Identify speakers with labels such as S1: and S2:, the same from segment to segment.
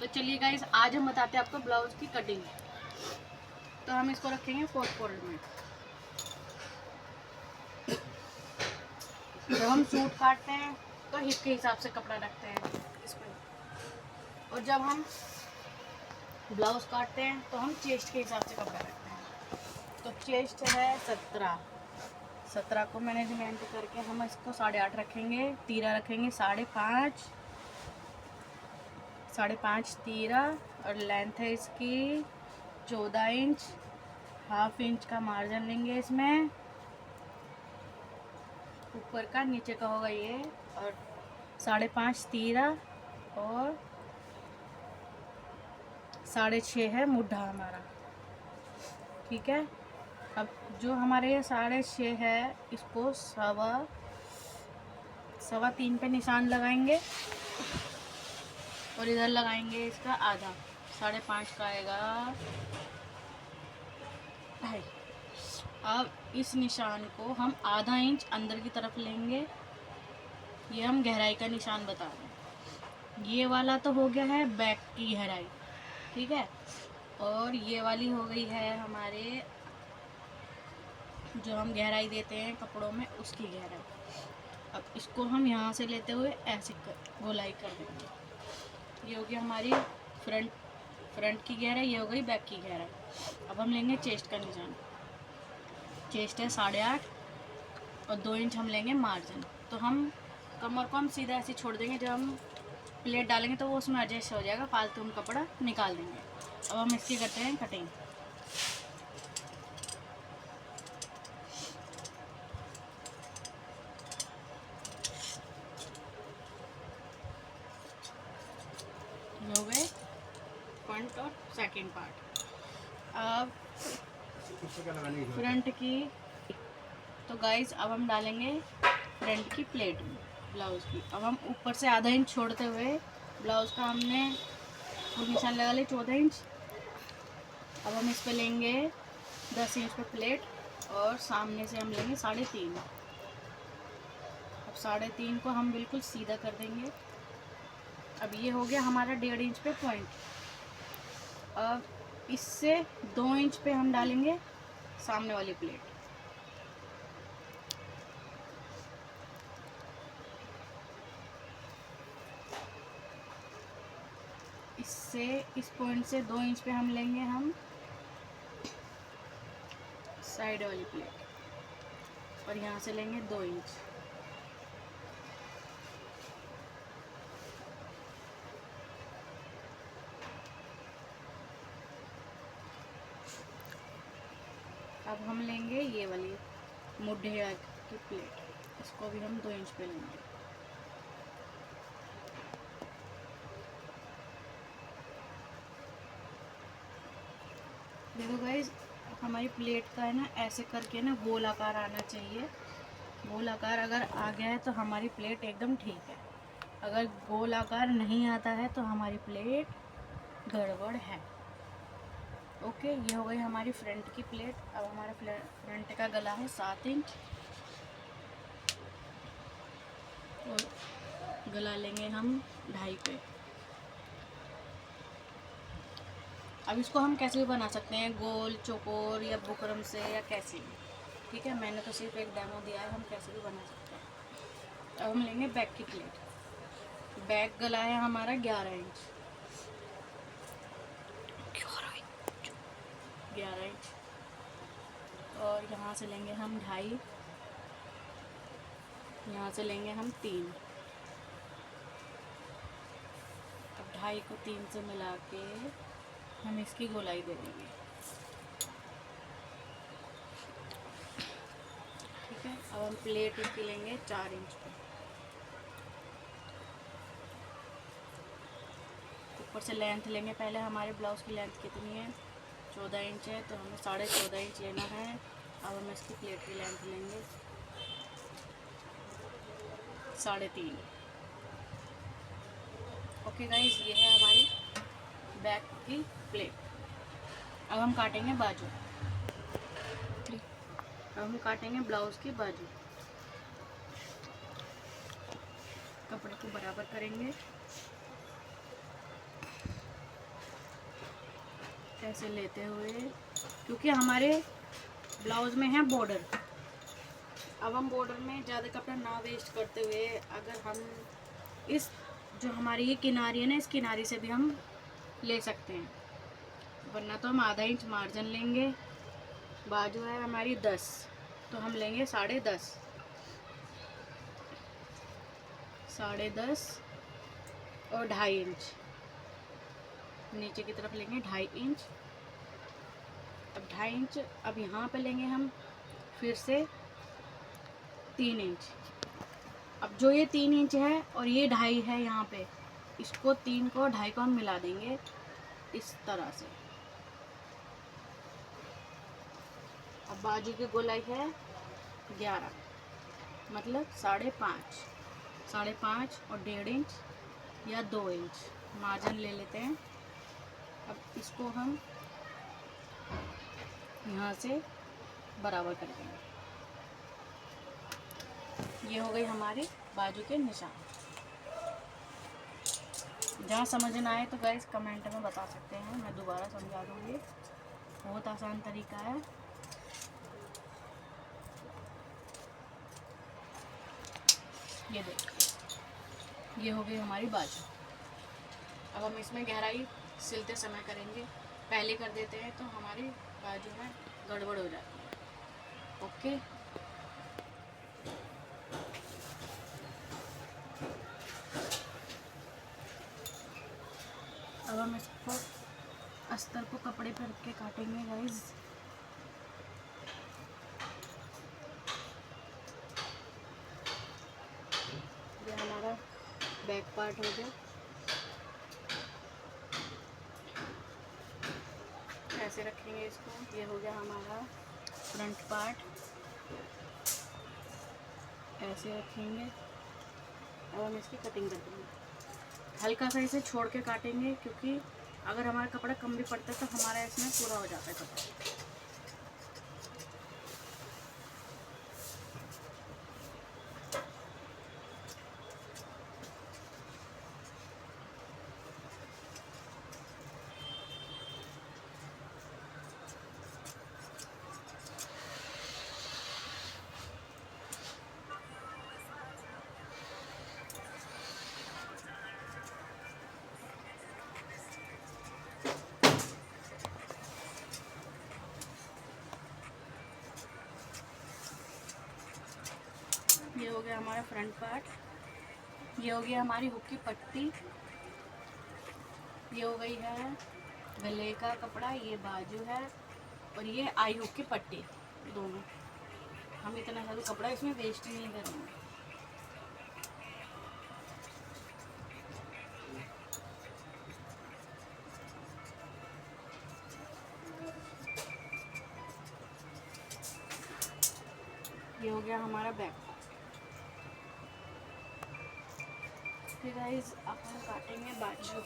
S1: तो चलिए गाइस, आज हम बताते हैं आपको ब्लाउज की कटिंग। तो हम इसको रखेंगे 4 फोल्ड में। जब हम सूट काटते हैं तो हिप के हिसाब से कपड़ा रखते हैं इसमें, और जब हम ब्लाउज काटते हैं तो हम चेस्ट के हिसाब से कपड़ा रखते हैं। तो चेस्ट है 17 को मैनेजमेंट करके हम इसको 8.5 रखेंगे। तीरा रखेंगे 5.5 तीरा, और लेंथ है इसकी 14 इंच। हाफ इंच का मार्जिन लेंगे इसमें, ऊपर का नीचे का होगा ये, और 5.5 तीरा और 6.5 है मुड्ढा हमारा। ठीक है, अब जो हमारे ये 6.5 है इसको 3.25 पे निशान लगाएंगे, और इधर लगाएंगे इसका आधा। 5.5 का आएगा 2.5। अब इस निशान को हम आधा इंच अंदर की तरफ लेंगे। ये हम गहराई का निशान बता रहे हैं। ये वाला तो हो गया है बैक की गहराई, ठीक है। और ये वाली हो गई है हमारे जो हम गहराई देते हैं कपड़ों में, उसकी गहराई। अब इसको हम यहाँ से लेते हुए ऐसे गोलाई कर देंगे। ये हो गई हमारी फ्रंट की गहराई, ये हो गई बैक की गहराई। अब हम लेंगे चेस्ट का निशान। चेस्ट है 8.5 और 2 इंच हम लेंगे मार्जिन। तो हम कमर को हम सीधा ऐसे छोड़ देंगे। जब हम प्लेट डालेंगे तो वो उसमें एडजस्ट हो जाएगा, फालतू हम कपड़ा निकाल देंगे। अब हम इसकी करते हैं कटिंग। ये हो गए फ्रंट और सेकंड पार्ट। अब फ्रंट की, तो गाइस अब हम डालेंगे फ्रंट की प्लेट में ब्लाउज़ की। अब हम ऊपर से आधा इंच छोड़ते हुए ब्लाउज़ का हमने फुल निशान लगा लिया 14 इंच। अब हम इस पे लेंगे 10 इंच पे प्लेट, और सामने से हम लेंगे 3.5। अब 3.5 को हम बिल्कुल सीधा कर देंगे। अब ये हो गया हमारा 1.5 इंच पे पॉइंट। अब इससे 2 इंच पे हम डालेंगे सामने वाली प्लेट। इससे इस पॉइंट से 2 इंच पे हम लेंगे हम साइड वाली प्लेट, और यहाँ से लेंगे 2 इंच। अब हम लेंगे ये वाली मुड्ढे की प्लेट, इसको भी हम 2 इंच पे लेंगे। देखो गाइस, हमारी प्लेट का है ना ऐसे करके ना गोल आकार आना चाहिए। गोल आकार अगर आ गया है तो हमारी प्लेट एकदम ठीक है। अगर गोल आकार नहीं आता है तो हमारी प्लेट गड़बड़ है। ओके, ये हो गई हमारी फ्रंट की प्लेट। अब हमारा फ्रंट का गला है 7 इंच, और गला लेंगे हम 2.5 पे। अब इसको हम कैसे भी बना सकते हैं, गोल, चौकोर या बुकरम से, या कैसे भी। ठीक है, मैंने तो सिर्फ एक डेमो दिया है, हम कैसे भी बना सकते हैं। अब हम लेंगे बैक की प्लेट। बैक गला है हमारा 11 इंच। 11 इंच, और यहाँ से लेंगे हम 2.5, यहाँ से लेंगे हम 3। अब 2.5 को 3 से मिला के हम इसकी गोलाई दे देंगे। ठीक है, अब हम प्लेट इसकी लेंगे 4 इंच पे। ऊपर से लेंथ लेंगे, पहले हमारे ब्लाउज़ की लेंथ कितनी है, 14 इंच है, तो हमें 14.5 इंच लेना है। अब हम इसकी प्लेट की लेंथ लेंगे 3.5। ओके गाइस, ये है हमारी बैक की प्लेट। अब हम काटेंगे बाजू। अब हम काटेंगे ब्लाउज़ की बाजू। कपड़े को बराबर करेंगे। ऐसे लेते हुए, क्योंकि हमारे ब्लाउज़ में है बॉर्डर। अब हम बॉर्डर में ज़्यादा कपड़ा ना वेस्ट करते हुए, अगर हम इस जो हमारी ये किनारी है ना, इस किनारी से भी हम ले सकते हैं, वरना तो हम आधा इंच मार्जिन लेंगे। बाजू है हमारी 10, तो हम लेंगे 10.5, 10.5 और 2.5 इंच नीचे की तरफ लेंगे, 2.5 इंच। अब 2.5 इंच अब यहाँ पे लेंगे हम फिर से 3 इंच। अब जो ये 3 इंच है और ये 2.5 है यहाँ पे, इसको 3 को 2.5 को हम मिला देंगे इस तरह से। अब बाजू की गोलाई है 11, मतलब 5.5, 5.5 और 1.5 इंच या 2 इंच मार्जिन ले लेते हैं। अब इसको हम यहाँ से बराबर कर देंगे। ये हो गई हमारी बाजू के निशान। जहाँ समझ ना आए तो गाइस कमेंट में बता सकते हैं, मैं दोबारा समझा दूँगी। बहुत आसान तरीका है। ये देखिए, ये हो गई हमारी बाजू। अब हम इसमें गहराई सिलते समय करेंगे, पहले कर देते हैं तो हमारी बाजू में गड़बड़ हो जाती है। ओके, अब हम इसको अस्तर को कपड़े पर रख के काटेंगे गाइस। ये हमारा बैक पार्ट हो गया, ऐसे रखेंगे इसको। ये हो गया हमारा फ्रंट पार्ट, ऐसे रखेंगे। अब हम इसकी कटिंग कर देंगे, हल्का सा इसे छोड़ के काटेंगे, क्योंकि अगर हमारा कपड़ा कम भी पड़ता है तो हमारा इसमें पूरा हो जाता है कपड़ा। ये हो गया हमारा फ्रंट पार्ट, ये हो गई हमारी हुक की पट्टी, ये हो गई है गले का कपड़ा, ये बाजू है और ये आई हुक की पट्टी। दोनों हम इतना सारा कपड़ा इसमें वेस्ट नहीं करेंगे। ये हो गया हमारा बैक। फिर गाइस अब हम काटेंगे बाजू।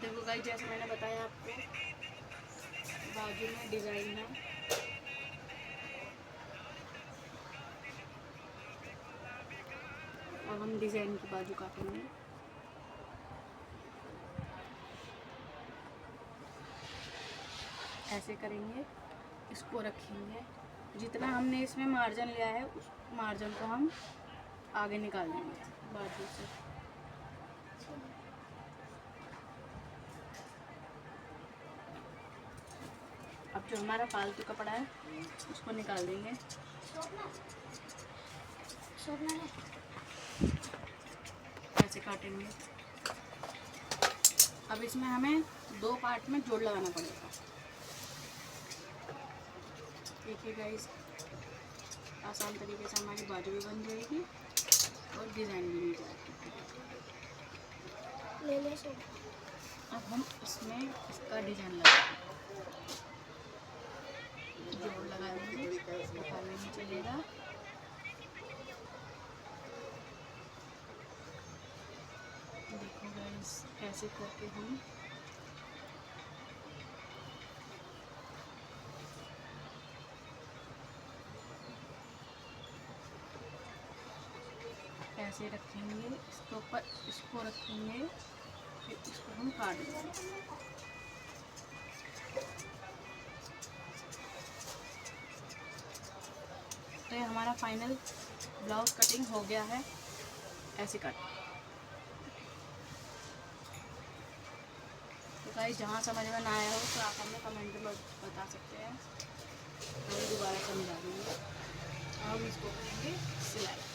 S1: देखो गाइस, जैसे मैंने बताया आपको, बाजू में डिज़ाइन है। अब हम डिज़ाइन की बाजू काटेंगे। ऐसे करेंगे, इसको रखेंगे। जितना हमने इसमें मार्जिन लिया है उस मार्जिन को हम आगे निकाल देंगे बाजू से। अब जो हमारा फालतू कपड़ा है उसको निकाल देंगे। ऐसे काटेंगे। अब इसमें हमें 2 पार्ट में जोड़ लगाना पड़ेगा। देखिए गाइस, आसान तरीके से हमारी बाजू भी बन जाएगी और डिज़ाइन भी मिल जाएगी। अब हम इसमें इसका डिज़ाइन लगाएंगे, जोड़ लगा देंगे, पता नहीं चलेगा। देखो गाइस, ऐसे करके हम ऐसे रखेंगे, इसके ऊपर इसको रखेंगे, फिर इसको हम काट देंगे। तो ये हमारा फाइनल ब्लाउज कटिंग हो गया है, ऐसे कट। तो गाइस जहाँ समझ में ना आया हो तो आप हमें कमेंट में बता सकते हैं, हम दोबारा समझा देंगे। अब इसको करेंगे सिलाई।